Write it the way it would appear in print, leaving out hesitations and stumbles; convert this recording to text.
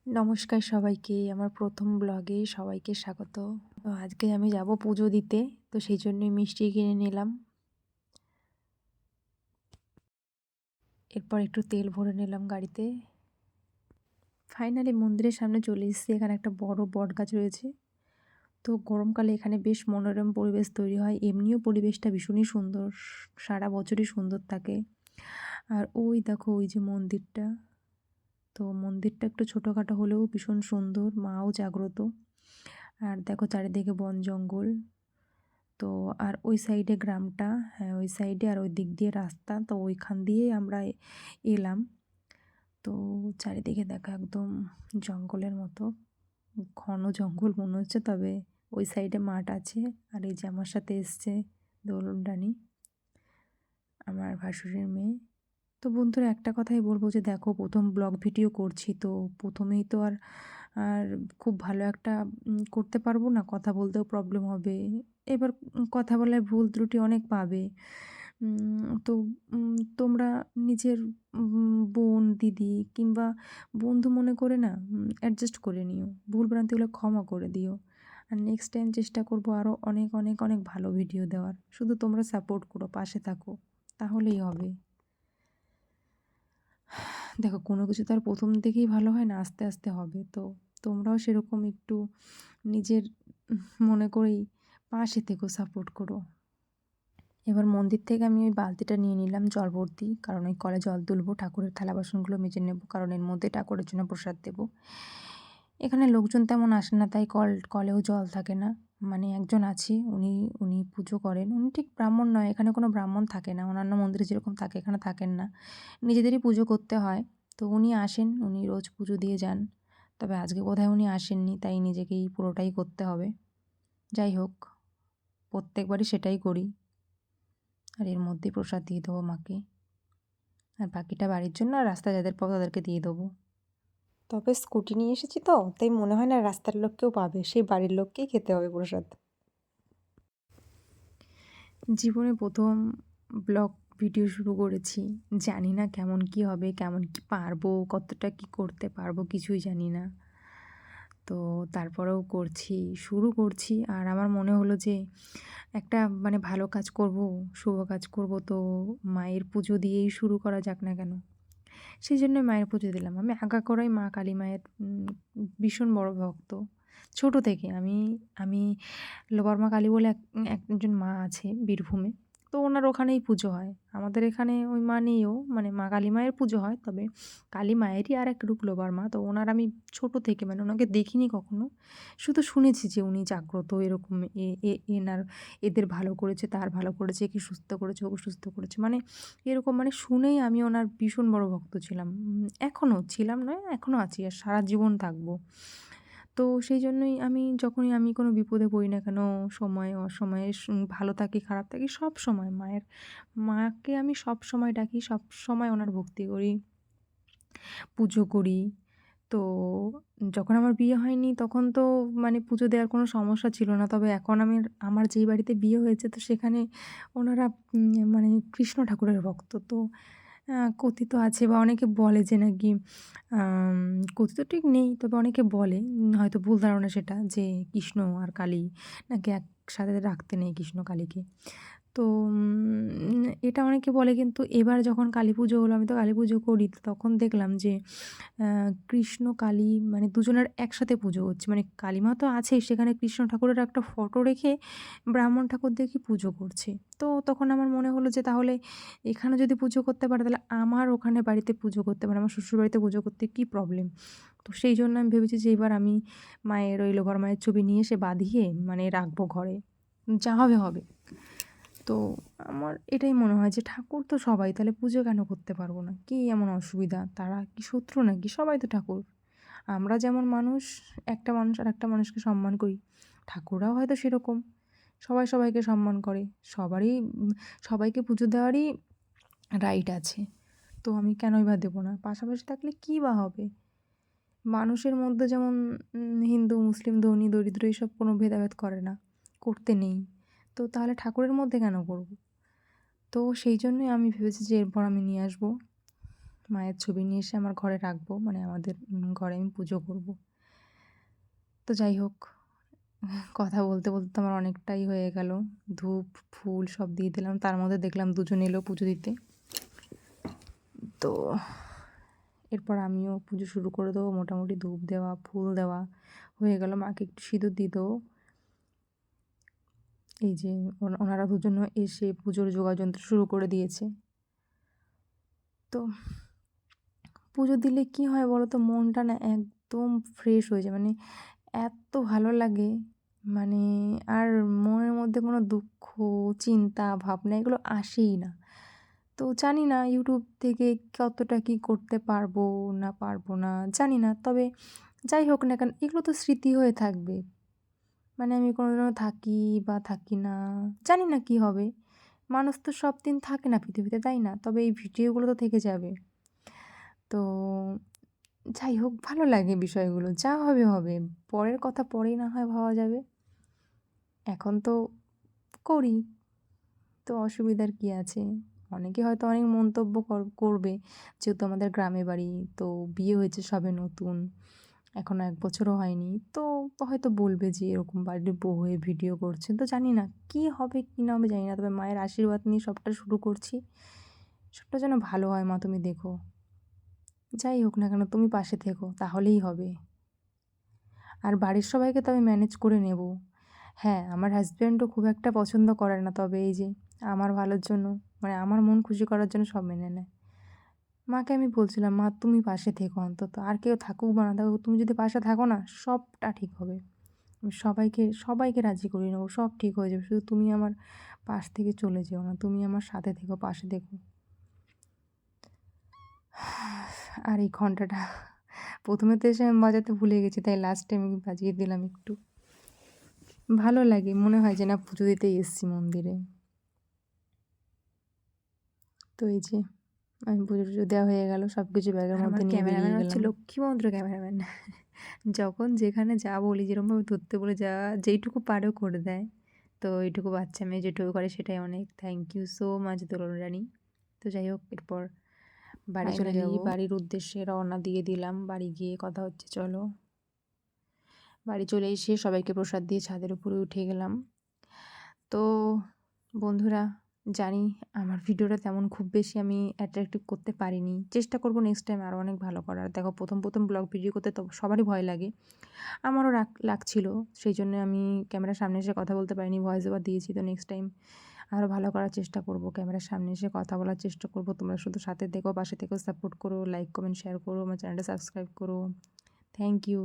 নমস্কার সবাইকে, আমার প্রথম ব্লগে সবাইকে স্বাগত। তো আজকে আমি যাব পুজো দিতে, তো সেই জন্যই মিষ্টি কিনে নিলাম। এরপর একটু তেল ভরে নিলাম গাড়িতে। ফাইনালি মন্দিরের সামনে চলে এসেছি। এখানে একটা বড় বট গাছ রয়েছে। তো গরমকালে এখানে বেশ মনোরম পরিবেশ তৈরি হয়। এমনিও পরিবেশটা ভীষণই সুন্দর, সারা বছরই সুন্দর থাকে। আর ওই দেখো ওই যে মন্দিরটা, তো মন্দিরটা একটু ছোটোখাটো হলেও ভীষণ সুন্দর, মাও জাগ্রত। আর দেখো চারিদিকে বন জঙ্গল। তো আর ওই সাইডে গ্রামটা, হ্যাঁ ওই সাইডে, আর ওই দিক দিয়ে রাস্তা, তো ওইখান দিয়েই আমরা এলাম। তো চারিদিকে দেখা একদম জঙ্গলের মতো, ঘন জঙ্গল মনে হচ্ছে, তবে ওই সাইডে মাঠ আছে। আর এই যে আমার সাথে এসছে দোলন রানী, আমার ভাসুরের মেয়ে। তো বন্ধুরা একটা কথাই বলবো যে দেখো, প্রথম ব্লগ ভিডিও করছি, তো প্রথমেই তো আর আর খুব ভালো একটা করতে পারবো না, কথা বলতেও প্রবলেম হবে। এবার কথা বলায় ভুল ত্রুটি অনেক পাবে। তো তোমরা নিজের বোন, দিদি কিংবা বন্ধু মনে করে না অ্যাডজাস্ট করে নিও। ভুল ভ্রান্তি হলে ক্ষমা করে দিও। আর নেক্সট টাইম চেষ্টা করবো আরও অনেক অনেক অনেক ভালো ভিডিও দেওয়ার। শুধু তোমরা সাপোর্ট করো, পাশে থাকো, তাহলেই হবে। দেখো কোনো কিছু তো আর প্রথম থেকেই ভালো হয় না, আস্তে আস্তে হবে। তো তোমরাও সেরকম একটু নিজের মনে করেই পাশে থেকো, সাপোর্ট করো। এবার মন্দির থেকে আমি ওই বালতিটা নিয়ে নিলাম জল ভর্তি, কারণ ওই কলে জল তুলবো, ঠাকুরের থালা বাসনগুলো মেজে নেব, কারণ এর মধ্যে ঠাকুরের জন্য প্রসাদ দেব। এখানে লোকজন তেমন আসে না, তাই কলেও জল থাকে না। মানে একজন আছে, উনি উনি পুজো করেন। উনি ঠিক ব্রাহ্মণ নয়, এখানে কোনো ব্রাহ্মণ থাকে না, অন্যান্য মন্দিরে যেরকম থাকে এখানে থাকেন না, নিজেদেরই পুজো করতে হয়। তো উনি আসেন, উনি রোজ পুজো দিয়ে যান। তবে আজকে বোধহয় উনি আসেননি, তাই নিজেকেই পুরোটাই করতে হবে। যাই হোক, প্রত্যেকবারই সেটাই করি। আর এর মধ্যেই প্রসাদ দিয়ে দেবো মাকে, আর বাকিটা বাড়ির জন্য, আর রাস্তায় যাদের পাবো তাদেরকে দিয়ে দেবো। তবে স্কুটি নিয়ে এসেছি তো, তাই মনে হয় না রাস্তার লোক কেউ পাবে, সেই বাড়ির লোককেই খেতে হবে প্রসাদ। জীবনে প্রথম ব্লগ ভিডিও শুরু করেছি, জানি না কেমন কি হবে, কেমন কি পারবো, কতটা কি করতে পারবো কিছুই জানি না। তো তারপরেও করছি, শুরু করছি। আর আমার মনে হলো যে একটা মানে ভালো কাজ করব, শুভ কাজ করব, তো মায়ের পুজো দিয়েই শুরু করা যাক না কেন। সেই জন্য মায়ের পুজো দিলাম। আমি আগাগোড়াই মা কালী মায়ের ভীষণ বড় ভক্ত। ছোট থেকে আমি আমি লোবারমা কালী বলে একজন মা আছে বীরভূমে। তো ওনার ওখানেই পুজো হয়। আমাদের এখানে ওই মা নেইও, মানে মা কালী মায়ের পুজো হয়, তবে কালী মায়েরই আর এক রূপ লোবারমা। তো ওনার আমি ছোট থেকে, মানে ওনাকে দেখিনি কখনো, শুধু শুনেছি যে উনি জাগ্রত, এরকম এনার এদের ভালো করেছে, তার ভালো করেছে, একে সুস্থ করেছে, ওকে সুস্থ করেছে, মানে এরকম, মানে শুনেই আমি ওনার ভীষণ বড় ভক্ত ছিলাম। এখনও ছিলাম নয়, এখনও আছি, আর সারা জীবন থাকবো। তো সেই জন্যই যখনই আমি কোনো বিপদে পড়ি না কেন, সময় অসময়ে ভালো থাকি খারাপ থাকি, সবসময় মাকে আমি সবসময় ডাকি, সবসময় ওনার ভক্তি করি, পুজো করি। তো যখন আমার বিয়ে হয়নি তখন তো মানে পুজো দেওয়ার কোনো সমস্যা ছিল না। তবে এখন আমার যেই বাড়িতে বিয়ে হয়েছে, তো সেখানে ওনারা মানে কৃষ্ণ ঠাকুরের ভক্ত। তো কথিত আছে বা অনেকে বলে যে নাকি, কথিত ঠিক নেই, তবে অনেকে বলে, হয়তো ভুল ধারণা সেটা, যে কৃষ্ণ আর কালী নাকি একসাথে রাখতে নেই কৃষ্ণ কালীকে। তো এটা অনেকে বলে, কিন্তু এবার যখন কালী পুজো হলো, আমি তো কালী পুজো করি, তো তখন দেখলাম যে কৃষ্ণ কালী মানে দুজনের একসাথে পুজো হচ্ছে। মানে কালীমা তো আছেই, সেখানে কৃষ্ণ ঠাকুরের একটা ফটো রেখে ব্রাহ্মণ ঠাকুরদেরকে পুজো করছে। তো তখন আমার মনে হলো যে তাহলে এখানে যদি পুজো করতে পারে, তাহলে আমার ওখানে বাড়িতে পুজো করতে পারে, আমার শ্বশুরবাড়িতে পুজো করতে কী প্রবলেম। তো সেই জন্য আমি ভেবেছি যে এবার আমি মায়ের ওই লোবার মায়ের ছবি নিয়ে এসে বাঁধিয়ে মানে রাখবো ঘরে, যা হবে হবে। তো আমার এটাই মনে হয় যে ঠাকুর তো সবাই, তাহলে পুজো কেন করতে পারবো না? কী এমন অসুবিধা? তারা কি শত্রু নাকি? সবাই তো ঠাকুর। আমরা যেমন মানুষ, একটা মানুষ আরেকটা মানুষকে সম্মান করি, ঠাকুররাও হয়তো সেরকম। সবাই সবাইকে সম্মান করে। সবাইকে পুজো দেওয়ারই রাইট আছে। তো আমি কেনই বা দেবো না? পাশাপাশি থাকলে কী বা হবে? মানুষের মধ্যে যেমন হিন্দু, মুসলিম, ধনী, দরিদ্র এসব কোনো ভেদাভেদ করে না, করতে নেই। তো তাহলে ঠাকুরের মধ্যে কেন করব? তো সেই জন্যই আমি ভেবেছি যে এরপর আমি নিয়ে আসবো মায়ের ছবি নিয়ে এসে আমার ঘরে রাখবো, মানে আমাদের ঘরে আমি পুজো করব। তো যাই হোক, কথা বলতে বলতে তো আমার অনেকটাই হয়ে গেল। ধূপ ফুল সব দিয়ে দিলাম, তার মধ্যে দেখলাম দুজন এলো পুজো দিতে। তো এরপর আমিও পুজো শুরু করে দেবো। মোটামুটি ধূপ দেওয়া ফুল দেওয়া হয়ে গেল, মাকে একটু সিঁদুর দিয়ে দেবো। এই যে ওনারা দুজনও এসে পুজোর যোগাযন্ত্র শুরু করে দিয়েছে। তো পুজো দিলে কি হয় বলো তো, মনটা না একদম ফ্রেশ হয়ে যায়, মানে এত ভালো লাগে, মানে আর মনের মধ্যে কোনো দুঃখ চিন্তা ভাবনা এগুলো আসেই না। তো জানি না ইউটিউব থেকে কতটা কি করতে পারবো না পারবো না জানি না, তবে যাই হোক না কেন এগুলো তো স্মৃতি হয়ে থাকবে। মানে আমি কোনোদিনও থাকি বা থাকি না, জানি না কি হবে। মানুষ তো সব দিন থাকে না পৃথিবীতে, তাই না? তবে এই ভিডিওগুলো তো থেকে যাবে। তো যাই হোক, ভালো লাগে বিষয়গুলো, যা হবে হবে, পরের কথা পরেই না হয় ভাবা যাবে। এখন তো করি, তো অসুবিধার কি আছে? অনেকে হয়তো অনেক মন্তব্য করবে, যেহেতু আমাদের গ্রামে বাড়ি, তো বিয়ে হয়েছে সবে নতুন, এখনও 1 বছরও হয়নি। তো হয়তো বলবে যে এরকম বাড়ির বউ হয়ে ভিডিও করছেন। তো জানি না কী হবে কি না হবে জানি না, তবে মায়ের আশীর্বাদ নিয়ে সবটা শুরু করছি। সবটা যেন ভালো হয় মা, তুমি দেখো। যাই হোক না কেন তুমি পাশে থেকো, তাহলেই হবে। আর বাড়ির সবাইকে তো আমি ম্যানেজ করে নেব। হ্যাঁ, আমার হাজব্যান্ডও খুব একটা পছন্দ করে না, তবে এই যে আমার ভালোর জন্য, মানে আমার মন খুশি করার জন্য সব মেনে নেয়। মাকে আমি বলছিলাম, মা তুমি পাশে থেকো অন্তত, আর কেউ থাকুক বা না থাকুক, তুমি যদি পাশে থাকো না সবটা ঠিক হবে। আমি সবাইকে সবাইকে রাজি করিয়ে নেবো, সব ঠিক হয়ে যাবে, শুধু তুমি আমার পাশ থেকে চলে যেও না, তুমি আমার সাথে থেকো, পাশে থেকো। আর এই ঘন্টাটা প্রথমে তো এসে আমি বাজাতে ভুলে গেছি, তাই লাস্টে আমি বাজিয়ে দিলাম একটু। ভালো লাগে, মনে হয় যে না পুজো দিতেই এসেছি মন্দিরে। তো এই যে আমি পুজো টুজো দেওয়া হয়ে গেল, সব কিছু ব্যাগের মধ্যে নিয়ে বেরিয়ে হচ্ছে গেলাম। লক্ষ্মীমন্ত্র ক্যামেরাম্যান। যখন যেখানে যা বলি, যেরকমভাবে ধরতে বলে যা যেইটুকু পারে ও করে দেয়। তো এইটুকু বাচ্চা মেয়ে যেটুকু করে সেটাই অনেক। থ্যাংক ইউ সো মাচ দোলন রানী। তো যাই হোক, এরপর বাড়ি চলে ফাইনালি যাব। বাড়ির উদ্দেশ্যে রওনা দিয়ে দিলাম, বাড়ি গিয়ে কথা হচ্ছে চলো। বাড়ি চলে এসে সবাইকে প্রসাদ দিয়ে ছাদের উপরে উঠে গেলাম। তো বন্ধুরা, জানি আমার ভিডিওটা তেমন খুব বেশি আমি অ্যাট্রাকটিভ করতে পারিনি, চেষ্টা করব নেক্সট টাইম আরও অনেক ভালো করার। দেখো প্রথম প্রথম ব্লগ ভিডিও করতে তো সবারই ভয় লাগে, আমারও লাগছিল, সেই জন্য আমি ক্যামেরার সামনে এসে কথা বলতে পারিনি, ভয়েস ওভার দিয়েছি। তো নেক্সট টাইম আরও ভালো করার চেষ্টা করব, ক্যামেরার সামনে এসে কথা বলার চেষ্টা করব। তোমরা শুধু সাথে দেখো, পাশে থেকেও সাপোর্ট করো, লাইক কমেন্ট শেয়ার করো, আমার চ্যানেলটা সাবস্ক্রাইব করো। Thank you.